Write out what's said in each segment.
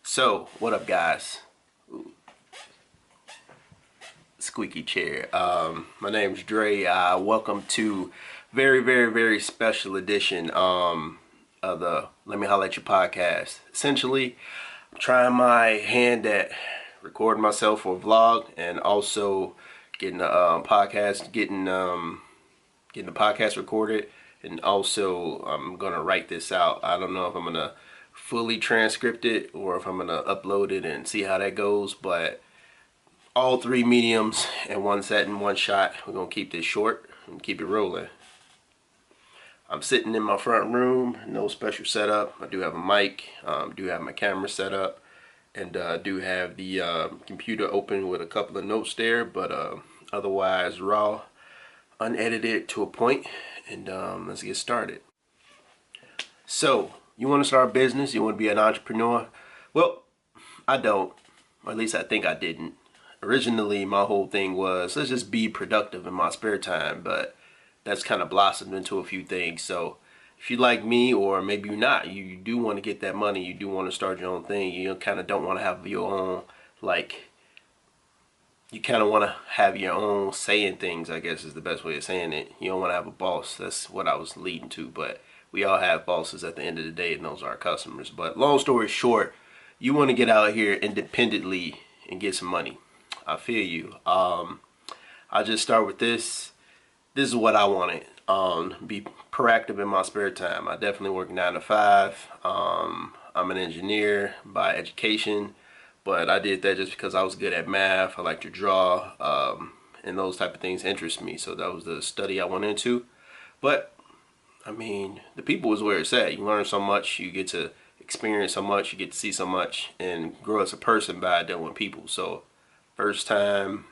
So, what up, guys? Ooh, squeaky chair. My name's Dre. Welcome to very special edition of the Let Me Holla at You podcast. Essentially, I'm trying my hand at recording myself for a vlog and also getting the getting the podcast recorded, and also I'm gonna write this out. I don't know if I'm gonna fully transcript it or if I'm gonna upload it and see how that goes, but all three mediums in one set in one shot. We're gonna keep this short and keep it rolling. I'm sitting in my front room, no special setup. I do have a mic, do have my camera set up, and do have the computer open with a couple of notes there, but otherwise raw, unedited to a point, and let's get started. So, you want to start a business? You want to be an entrepreneur? Well, I don't, or at least I think I didn't. Originally, my whole thing was, let's just be productive in my spare time, but that's kind of blossomed into a few things. So if you like me, or maybe you're not, you do want to get that money, you do want to start your own thing, you kind of don't want to have your own, you kind of want to have your own say in things, I guess is the best way of saying it. You don't want to have a boss. That's what I was leading to, but we all have bosses at the end of the day, and those are our customers. But long story short, you want to get out here independently and get some money. I feel you. I'll just start with this. This is what I wanted. Be proactive in my spare time. I definitely work 9 to 5. I'm an engineer by education, but I did that just because I was good at math. I like to draw, and those type of things interest me. So that was the study I went into. But I mean, the people is where it's at. You learn so much. You get to experience so much. You get to see so much and grow as a person by dealing with people. So first time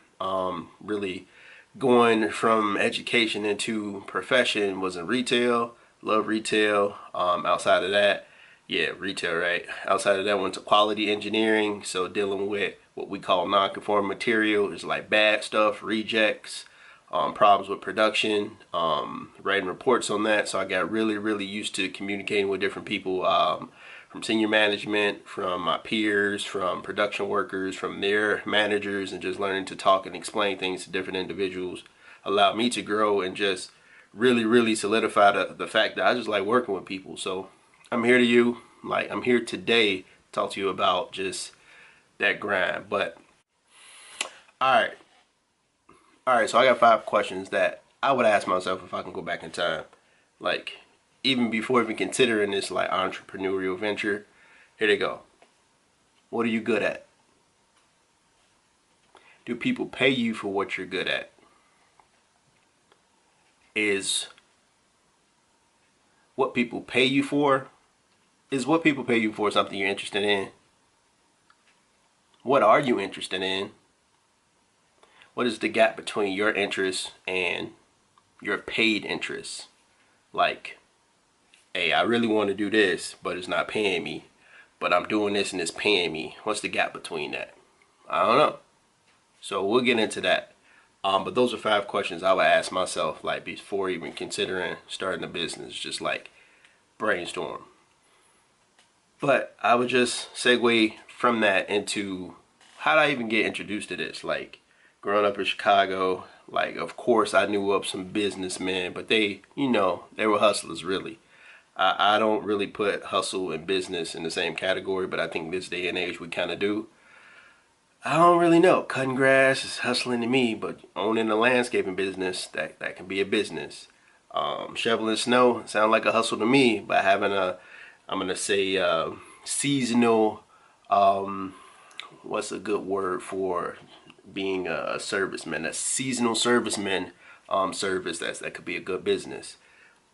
really going from education into profession was in retail. Love retail. Outside of that, yeah, retail, right? Outside of that, went to quality engineering. So dealing with what we call non-conforming material is like bad stuff, rejects, problems with production, writing reports on that. So I got really used to communicating with different people, from senior management, from my peers, from production workers, from their managers, and just learning to talk and explain things to different individuals allowed me to grow and just really solidify the fact that I just like working with people. So I'm here I'm here today to talk to you about just that grind. But all right, so I got 5 questions that I would ask myself if I can go back in time. Even before even considering this entrepreneurial venture. Here they go. What are you good at? Do people pay you for what you're good at? Is what people pay you for something you're interested in? What are you interested in? What is the gap between your interests and your paid interests? Hey, I really want to do this, but it's not paying me. But I'm doing this and it's paying me. What's the gap between that? I don't know. So we'll get into that. But those are 5 questions I would ask myself, before even considering starting a business, just brainstorm. But I would just segue from that into how did I even get introduced to this? Growing up in Chicago, of course I knew of some businessmen, but they were hustlers really. I don't really put hustle and business in the same category, but I think this day and age we kind of do. I don't really know. Cutting grass is hustling to me, but owning a landscaping business, that can be a business. Shoveling snow sound like a hustle to me, but having I'm going to say seasonal, what's a good word for being a serviceman? A seasonal serviceman service, that could be a good business.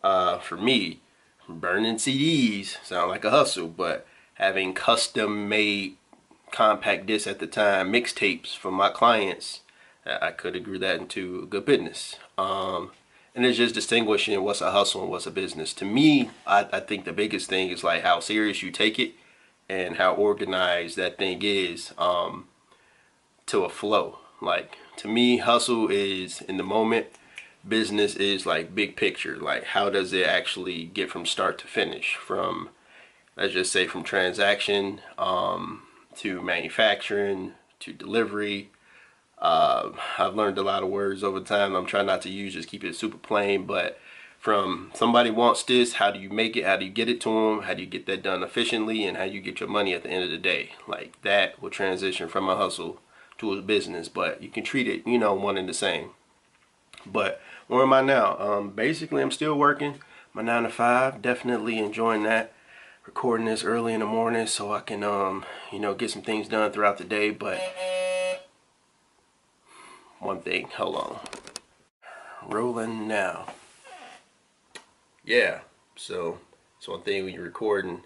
For me, burning CDs sound like a hustle, but having custom made compact discs at the time, mixtapes for my clients, I could agree that into a good business. And it's just distinguishing what's a hustle and what's a business. To me, I think the biggest thing is how serious you take it and how organized that thing is to a flow. To me, hustle is in the moment. Business is big picture. How does it actually get from start to finish? From, let's just say, from transaction to manufacturing to delivery. I've learned a lot of words over time. I'm trying not to just keep it super plain, but from somebody wants this, how do you make it? How do you get it to them? How do you get that done efficiently? And how you get your money at the end of the day? Like that will transition from a hustle to a business, but you can treat it, one and the same. But where am I now? Basically, I'm still working my 9 to 5. Definitely enjoying that. Recording this early in the morning so I can, get some things done throughout the day. But one thing, hold on. Rolling now. Yeah, so it's one thing when you're recording,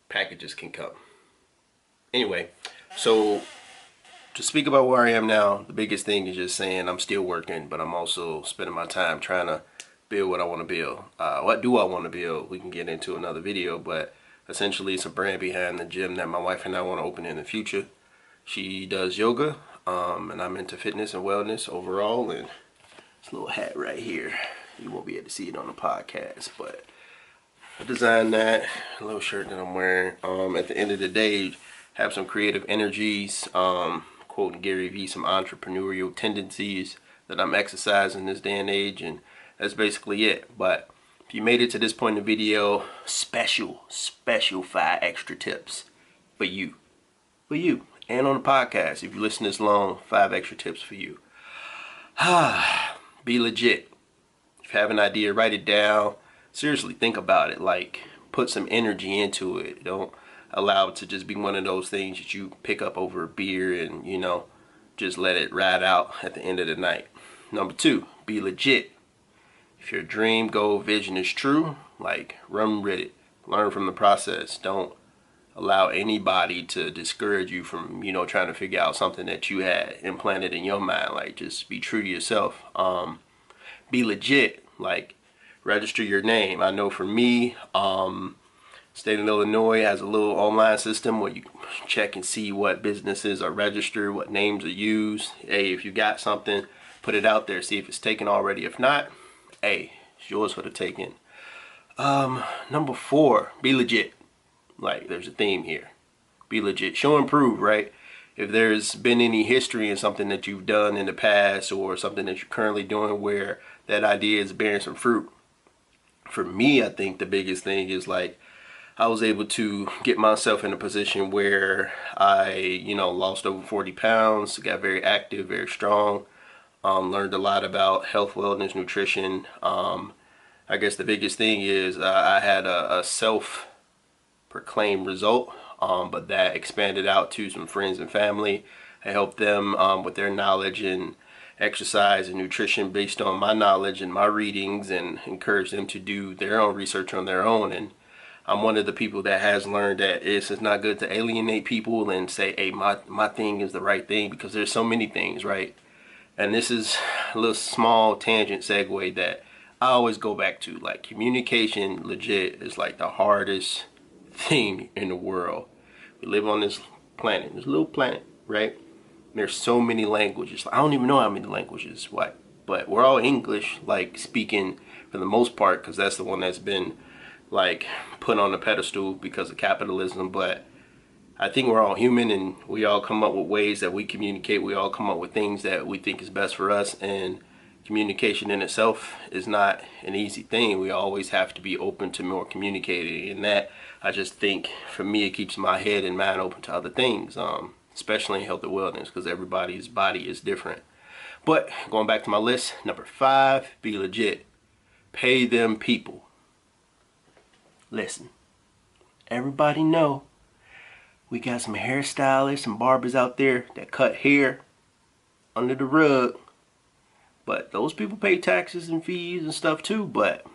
packages can come. Anyway, so to speak about where I am now, the biggest thing is just saying I'm still working, but I'm also spending my time trying to build what I want to build. What do I want to build? We can get into another video, but essentially it's a brand behind the gym that my wife and I want to open in the future. She does yoga, and I'm into fitness and wellness overall, and this little hat right here, you won't be able to see it on the podcast, but I designed that, a little shirt that I'm wearing. At the end of the day, have some creative energies, quoting Gary Vee, some entrepreneurial tendencies that I'm exercising this day and age, and that's basically it. But if you made it to this point in the video, special 5 extra tips for you, and on the podcast. If you listen this long, 5 extra tips for you. Be legit. If you have an idea, write it down. Seriously, think about it. Like, put some energy into it. Don't allow it to just be one of those things that you pick up over a beer and, just let it ride out at the end of the night. Number 2, be legit. If your dream, goal, vision is true, like, run with it. Learn from the process. Don't allow anybody to discourage you from, trying to figure out something that you had implanted in your mind. Like, just be true to yourself. Be legit. Like, register your name. I know for me, state of Illinois has a little online system where you check and see what businesses are registered, what names are used. Hey, if you got something, put it out there, see if it's taken already. If not, hey, it's yours for the taking. Number 4, be legit. Like, there's a theme here. Be legit. Show and prove, right? If there's been any history in something that you've done in the past or something that you're currently doing where that idea is bearing some fruit. For me, I think the biggest thing is, like, I was able to get myself in a position where I, lost over 40 pounds, got very active, very strong, learned a lot about health, wellness, nutrition. I guess the biggest thing is I had a self-proclaimed result, but that expanded out to some friends and family. I helped them with their knowledge and exercise and nutrition based on my knowledge and my readings, and encourage them to do their own research on their own. And I'm one of the people that has learned that it's not good to alienate people and say, hey, my thing is the right thing, because there's so many things, right? And this is a little small tangent segue that I always go back to. Like, communication legit is like the hardest thing in the world. We live on this planet, this little planet, right? There's so many languages. I don't even know how many languages, but we're all English, like, speaking for the most part, because that's the one that's been, like, put on the pedestal because of capitalism. But I think we're all human, and we all come up with ways that we communicate. We all come up with things that we think is best for us, and communication in itself is not an easy thing. We always have to be open to more communicating, and that, I just think, for me, it keeps my head and mind open to other things, especially in health and wellness, because everybody's body is different. But going back to my list, number 5, be legit. Pay them people. Listen, everybody know we got some hairstylists and barbers out there that cut hair under the rug, but those people pay taxes and fees and stuff too. But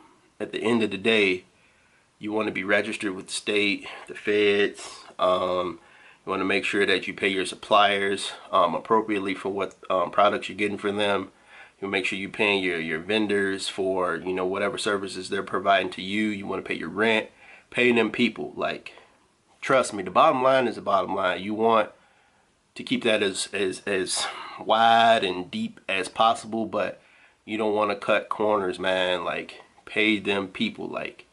at the end of the day, you want to be registered with the state, the feds. You want to make sure that you pay your suppliers appropriately for what products you're getting from them. You make sure you're paying your vendors for, whatever services they're providing to you. You want to pay your rent. Pay them people. Like, trust me, the bottom line is the bottom line. You want to keep that as wide and deep as possible, but you don't want to cut corners, man. Like, pay them people. Like,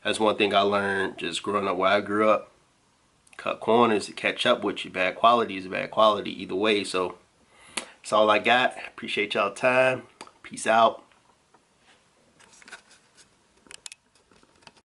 that's one thing I learned just growing up where I grew up. cut corners to catch up with you. Bad quality is bad quality either way. So that's all I got. Appreciate y'all time. Peace out.